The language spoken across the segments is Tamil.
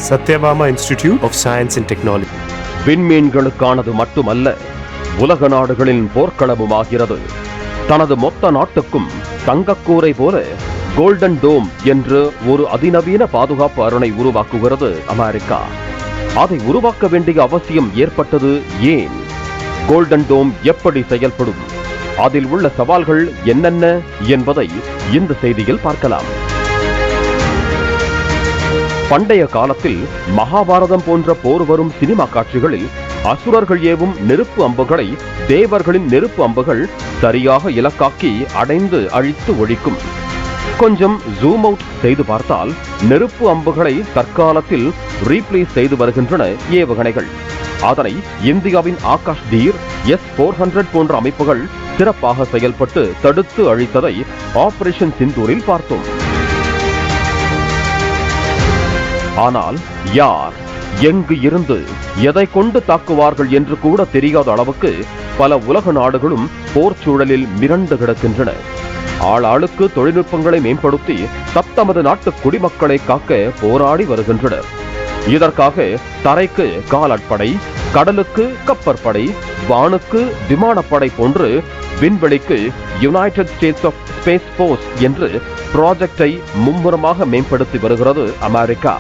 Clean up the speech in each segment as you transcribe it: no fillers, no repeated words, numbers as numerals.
Satyabama Institute of Science and Technology. விண்மீன்களுக்கானது மட்டுமல்ல, உலக நாடுகளின் போர்க்களமுமாகிறது. தனது மொத்த நாட்டுக்கும் தங்கக்கூரை போல கோல்டன் டோம் என்று ஒரு அதிநவீன பாதுகாப்பு அரணை உருவாக்குகிறது அமெரிக்கா. அதை உருவாக்க வேண்டிய அவசியம் ஏற்பட்டது ஏன்? கோல்டன் டோம் எப்படி செயல்படும்? அதில் உள்ள சவால்கள் என்னென்ன என்பதை இந்த செய்தியில் பார்க்கலாம். பண்டைய காலத்தில் மகாபாரதம் போன்ற போர் வரும் சினிமா காட்சிகளில் அசுரர்கள் ஏவும் நெருப்பு அம்புகளை தேவர்களின் நெருப்பு அம்புகள் சரியாக இலக்காக்கி அடைந்து அழித்து ஒழிக்கும். கொஞ்சம் ஜூம் அவுட் செய்து பார்த்தால் நெருப்பு அம்புகளை தற்காலத்தில் ரீப்ளேஸ் செய்து வருகின்றன ஏவுகணைகள். அதனை இந்தியாவின் ஆகாஷ் தீர் S-400 போன்ற அமைப்புகள் சிறப்பாக செயல்பட்டு தடுத்து அழித்ததை ஆபரேஷன் சிந்தூரில் பார்த்தோம். ஆனால் யார், எங்கு இருந்து, எதை கொண்டு தாக்குவார்கள் என்று கூட தெரியாத அளவுக்கு பல உலக நாடுகளும் போர் சூழலில் மிரண்டு கிடக்கின்றன. ஆளாளுக்கு தொழில்நுட்பங்களை மேம்படுத்தி தத்தமது நாட்டு குடிமக்களை காக்க போராடி வருகின்றனர். இதற்காக தரைக்கு காலாட்படை, கடலுக்கு கப்பற்படை, வானுக்கு விமானப்படை போன்று விண்வெளிக்கு United States of Space Force என்று ப்ராஜெக்டை மும்முரமாக மேம்படுத்தி வருகிறது அமெரிக்கா.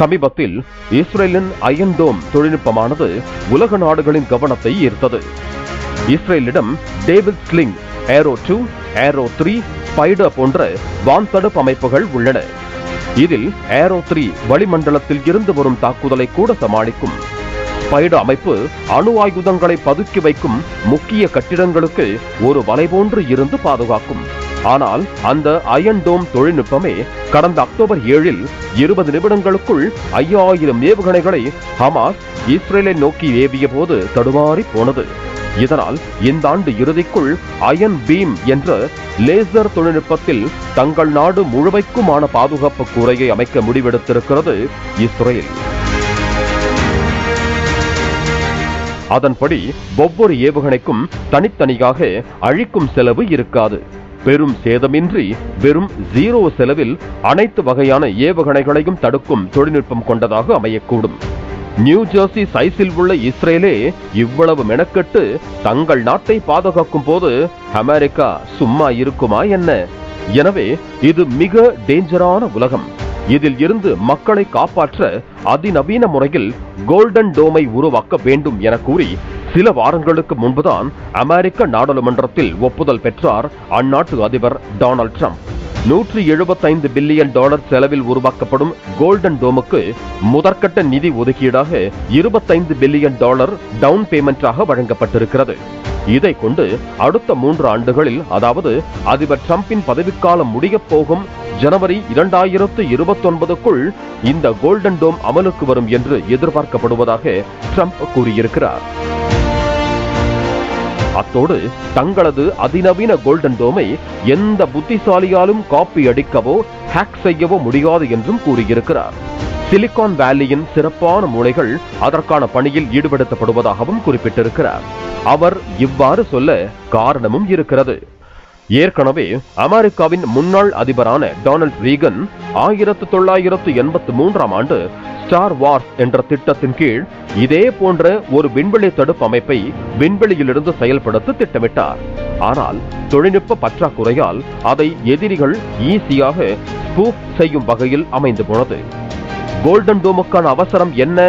சமீபத்தில் இஸ்ரேலின் அயன் டோம் தொழில்நுட்பமானது உலக நாடுகளின் கவனத்தை ஈர்த்தது. இஸ்ரேலிடம் David Sling, Arrow 2, Arrow 3, Spider போன்ற வான்தடுப்பு அமைப்புகள் உள்ளன. இதில் ஏரோ 3 வளிமண்டலத்தில் இருந்து வரும் தாக்குதலை கூட சமாளிக்கும். ஸ்பைடர் அமைப்பு அணு ஆயுதங்களை பதுக்கி வைக்கும் முக்கிய கட்டிடங்களுக்கு ஒரு வலை போன்று இருந்து பாதுகாக்கும். ஆனால் அந்த அயன் டோம் தொழில்நுட்பமே கடந்த அக்டோபர் 7 20 நிமிடங்களுக்குள் 5000 ஏவுகணைகளை ஹமாஸ் இஸ்ரேலை நோக்கி ஏவிய போது தடுமாறி போனது. இதனால் இந்த ஆண்டு இறுதிக்குள் அயன் பீம் என்ற லேசர் தொழில்நுட்பத்தில் தங்கள் நாடு முழுமைக்குமான பாதுகாப்பு கூரையை அமைக்க முடிவெடுத்திருக்கிறது இஸ்ரேல். அதன்படி ஒவ்வொரு ஏவுகணைக்கும் தனித்தனியாக அழிக்கும் செலவு இருக்காது. பெரும் சேதமின்றி வெறும் 0 செலவில் அனைத்து வகையான ஏவுகணைகளையும் தடுக்கும் தொழில்நுட்பம் கொண்டதாக அமையக்கூடும். நியூ ஜெர்சி சைஸில் உள்ள இஸ்ரேலே இவ்வளவு மெனக்கெட்டு தங்கள் நாட்டை பாதுகாக்கும் போது அமெரிக்கா சும்மா இருக்குமா என்ன? எனவே இது மிக டேஞ்சரான உலகம். இதில் இருந்து மக்களை காப்பாற்ற அதிநவீன முறையில் கோல்டன் டோமை உருவாக்க வேண்டும் என கூறி சில வாரங்களுக்கு முன்புதான் அமெரிக்க நாடாளுமன்றத்தில் ஒப்புதல் பெற்றார் அந்நாட்டு அதிபர் டொனால்ட் ட்ரம்ப். $175 பில்லியன் செலவில் உருவாக்கப்படும் கோல்டன் டோமுக்கு முதற்கட்ட நிதி ஒதுக்கீடாக $25 பில்லியன் டவுன் பேமெண்டாக வழங்கப்பட்டிருக்கிறது. இதை கொண்டு அடுத்த 3 ஆண்டுகளில், அதாவது அதிபர் ட்ரம்பின் பதவிக்காலம் முடியப் போகும் ஜனவரி 2029க்குள் இந்த கோல்டன் டோம் அமலுக்கு வரும் என்று எதிர்பார்க்கப்படுவதாக ட்ரம்ப் கூறியிருக்கிறார். அத்தோடு தங்களது அதிநவீன கோல்டன் டோமை எந்த புத்திசாலியாலும் காப்பி அடிக்கவோ ஹேக் செய்யவோ முடியாது என்றும் கூறியிருக்கிறார். சிலிகான் வேலியின் சிறப்பான மூளைகள் அதற்கான பணியில் ஈடுபடுத்தப்படுவதாகவும் குறிப்பிட்டிருக்கிறார். அவர் இவ்வாறு சொல்ல காரணமும் இருக்கிறது. ஏற்கனவே அமெரிக்காவின் முன்னாள் அதிபரான டொனால்ட் ரீகன் 1983ஆம் ஆண்டு ஸ்டார் வார்ஸ் என்ற திட்டத்தின் கீழ் இதே போன்ற ஒரு விண்வெளி தடுப்பு அமைப்பை விண்வெளியிலிருந்து செயல்படுத்த திட்டமிட்டார். ஆனால் தொழில்நுட்ப பற்றாக்குறையால் அதை எதிரிகள் ஈஸியாக ஸ்பூஃப் செய்யும் வகையில் அமைந்து போனது. கோல்டன் டோமுக்கான அவசரம் என்ன?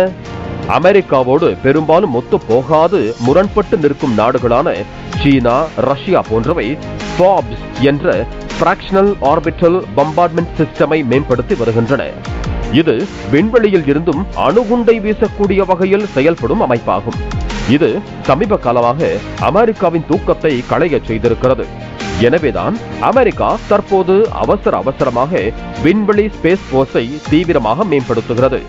அமெரிக்காவோடு பெரும்பாலும் ஒத்து போகாது முரண்பட்டு நிற்கும் நாடுகளான சீனா, ரஷ்யா போன்றவை ஃபாப்ஸ் என்ற பிராக்ஷனல் ஆர்பிட்டல் பம்பார்ட்மெண்ட் சிஸ்டமை மேம்படுத்தி வருகின்றன. இது விண்வெளியில் இருந்தும் அணுகுண்டை வீசக்கூடிய வகையில் செயல்படும் அமைப்பாகும். இது சமீப காலமாக அமெரிக்காவின் தூக்கத்தை களையச் செய்திருக்கிறது. எனவேதான் அமெரிக்கா தற்போது அவசரமாக விண்வெளி ஸ்பேஸ் போர்ஸை தீவிரமாக மேம்படுத்துகிறது.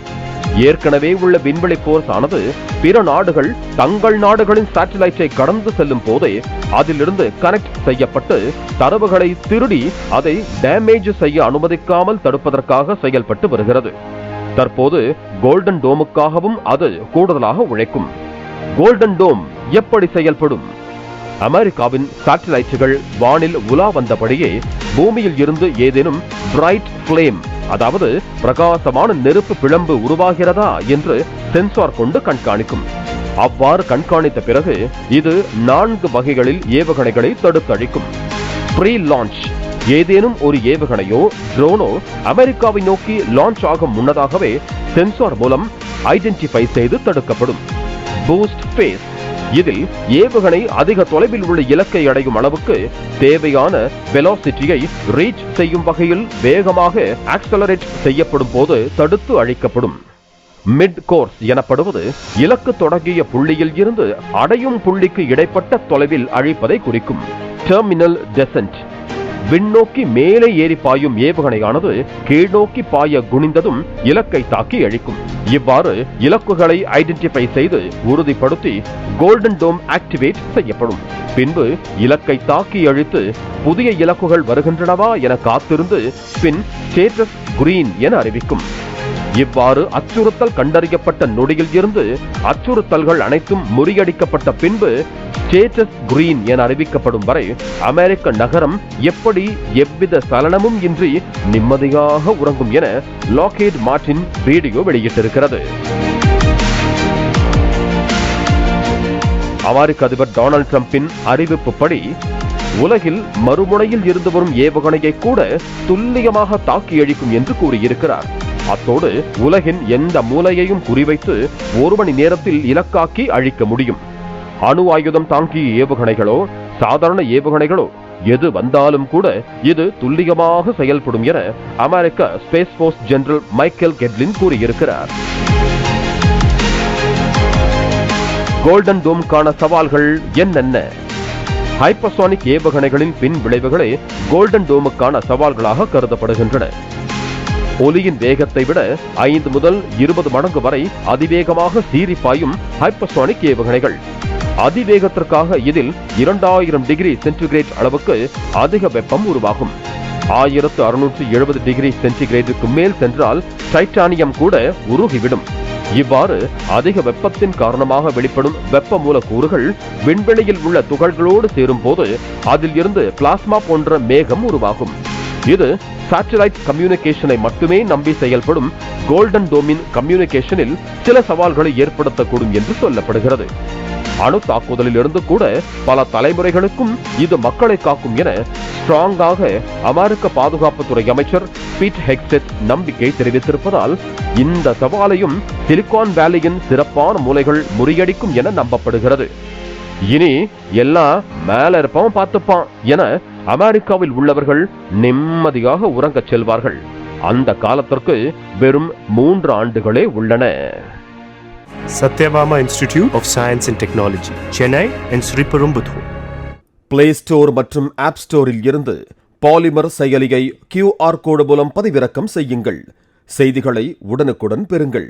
ஏற்கனவே உள்ள விண்வெளி போர்ஸ் ஆனது பிற நாடுகள் தங்கள் நாடுகளின் சேட்டலைட்டை கடந்து செல்லும் போதே அதிலிருந்து கனெக்ட் செய்யப்பட்டு தரவுகளை திருடி அதை டேமேஜ் செய்ய அனுமதிக்காமல் தடுப்பதற்காக செயல்பட்டு வருகிறது. தற்போது கோல்டன் டோமுக்காகவும் அது கூடுதலாக உழைக்கும். கோல்டன் டோம் எப்படி செயல்படும்? அமெரிக்காவின் சேட்டலைட்டுகள் வானில் உலா வந்தபடியே பூமியில் இருந்து ஏதேனும் பிரைட் பிளேம் அதாவது பிரகாசமான நெருப்பு பிழம்பு உருவாகிறதா என்று சென்சார் கொண்டு கண்காணிக்கும். அவ்வாறு கண்காணித்த பிறகு இது 4 வகைகளில் ஏவுகணைகளை தடுத்தழிக்கும். ப்ரீ லான்ச், ஏதேனும் ஒரு ஏவுகணையோ ட்ரோனோ அமெரிக்காவை நோக்கி லான்ச் ஆகும் முன்னதாகவே சென்சார் மூலம் ஐடென்டிஃபை செய்து தடுக்கப்படும். பூஸ்ட் ஃபேஸ், இதில் ஏவுகணை அதிக தொலைவில் உள்ள இலக்கை அடையும் அளவுக்கு தேவையான வெலாசிட்டியை ரீச் செய்யும் வகையில் வேகமாக ஆக்சலரேட் செய்யப்படும் போது தடுத்து அழிக்கப்படும். மிட் கோர்ஸ் எனப்படுவது இலக்கு தொடங்கிய புள்ளியில் இருந்து அடையும் புள்ளிக்கு இடைப்பட்ட தொலைவில் அழிப்பதை குறிக்கும். டெர்மினல் டெசன்ட், விண்ணோக்கி மேலே ஏறி பாயும் ஏவுகணையானது கீழ்நோக்கி பாய குனிந்ததும் இலக்கை தாக்கி அழிக்கும். இவ்வாறு இலக்குகளை ஐடென்டிஃபை செய்து உறுதிப்படுத்தி கோல்டன் டோம் ஆக்டிவேட் செய்யப்படும். பின்பு இலக்கை தாக்கி அழித்து புதிய இலக்குகள் வருகின்றனவா என காத்திருந்து பின் ஸ்டேட்டஸ் கிரீன் என அறிவிக்கும். இவ்வாறு அச்சுறுத்தல் கண்டறியப்பட்ட நொடியில் இருந்து அச்சுறுத்தல்கள் அனைத்தும் முறியடிக்கப்பட்ட பின்பு ஸ்டேட்டஸ் கிரீன் என அறிவிக்கப்படும் வரை அமெரிக்க நகரம் எப்படி எவ்வித சலனமும் இன்றி நிம்மதியாக உறங்கும் என லாக்ஹீட் மார்டின் வீடியோ வெளியிட்டிருக்கிறது. அமெரிக்க அதிபர் டொனால்ட் டிரம்பின் அறிவிப்புப்படி உலகில் மறுமுனையில் இருந்து வரும் ஏவுகணையை கூட துல்லியமாக தாக்கி அழிக்கும் என்று கூறியிருக்கிறார். அத்தோடு உலகின் எந்த மூலையையும் குறிவைத்து 1 மணி நேரத்தில் இலக்காக்கி அழிக்க முடியும். அணு ஆயுதம் தாங்கிய ஏவுகணைகளோ சாதாரண ஏவுகணைகளோ எது வந்தாலும் கூட இது துல்லியமாக செயல்படும் என அமெரிக்க ஸ்பேஸ் போர்ஸ் ஜெனரல் மைக்கேல் கெட்லின் கூறியிருக்கிறார். கோல்டன் டோமுக்கான சவால்கள் என்னென்ன? ஹைப்பர்சானிக் ஏவுகணைகளின் பின் விளைவுகளே கோல்டன் டோமுக்கான சவால்களாக கருதப்படுகின்றன. ஒலியின் வேகத்தை விட 5 முதல் 20 மடங்கு வரை அதிவேகமாக சீறி பாயும் ஹைப்பர்சானிக் ஏவுகணைகள். அதிவேகத்திற்காக இதில் 2000 டிகிரி சென்டிகிரேட் அளவுக்கு அதிக வெப்பம் உருவாகும். 1670 டிகிரி சென்டிகிரேடுக்கு மேல் சென்றால் டைட்டானியம் கூட உருகிவிடும். இவ்வாறு அதிக வெப்பத்தின் காரணமாக வெளிப்படும் வெப்ப மூலக்கூறுகள் விண்வெளியில் உள்ள துகள்களோடு சேரும் போது அதில் இருந்து பிளாஸ்மா போன்ற மேகம் உருவாகும். இது சேட்டலைட் கம்யூனிகேஷனை மட்டுமே நம்பி செயல்படும் கோல்டன் டோமின் கம்யூனிகேஷனில் சில சவால்களை ஏற்படுத்தக்கூடும் என்று சொல்லப்படுகிறது. அணு தாக்குதலில் இருந்து கூட பல தலைமுறைகளுக்கும் இது மக்களை காக்கும் என ஸ்ட்ராங்காக அமெரிக்க பாதுகாப்புத்துறை அமைச்சர் பீட் ஹெக்ஸெட் நம்பிக்கை தெரிவித்திருப்பதால் இந்த சவாலையும் சிலிகான் வேலியின் சிறப்பான மூலைகள் முறியடிக்கும் என நம்பப்படுகிறது. இனி எல்லாம் மேல இருப்பவன் பார்த்துப்பான் என அமெரிக்காவில் உள்ளவர்கள் நிம்மதியாக உறங்கச் செல்வார்கள். அந்த காலத்திற்கு வெறும் 3 ஆண்டுகளே உள்ளன. Satyabama Institute of Science and Technology, Chennai and Sriperumbudur. Play store மற்றும் ஆப் ஸ்டோரில் இருந்து பாலிமர் செயலியை QR கோடு மூலம் பதிவிறக்கம் செய்யுங்கள். செய்திகளை உடனுக்குடன் பெறுங்கள்.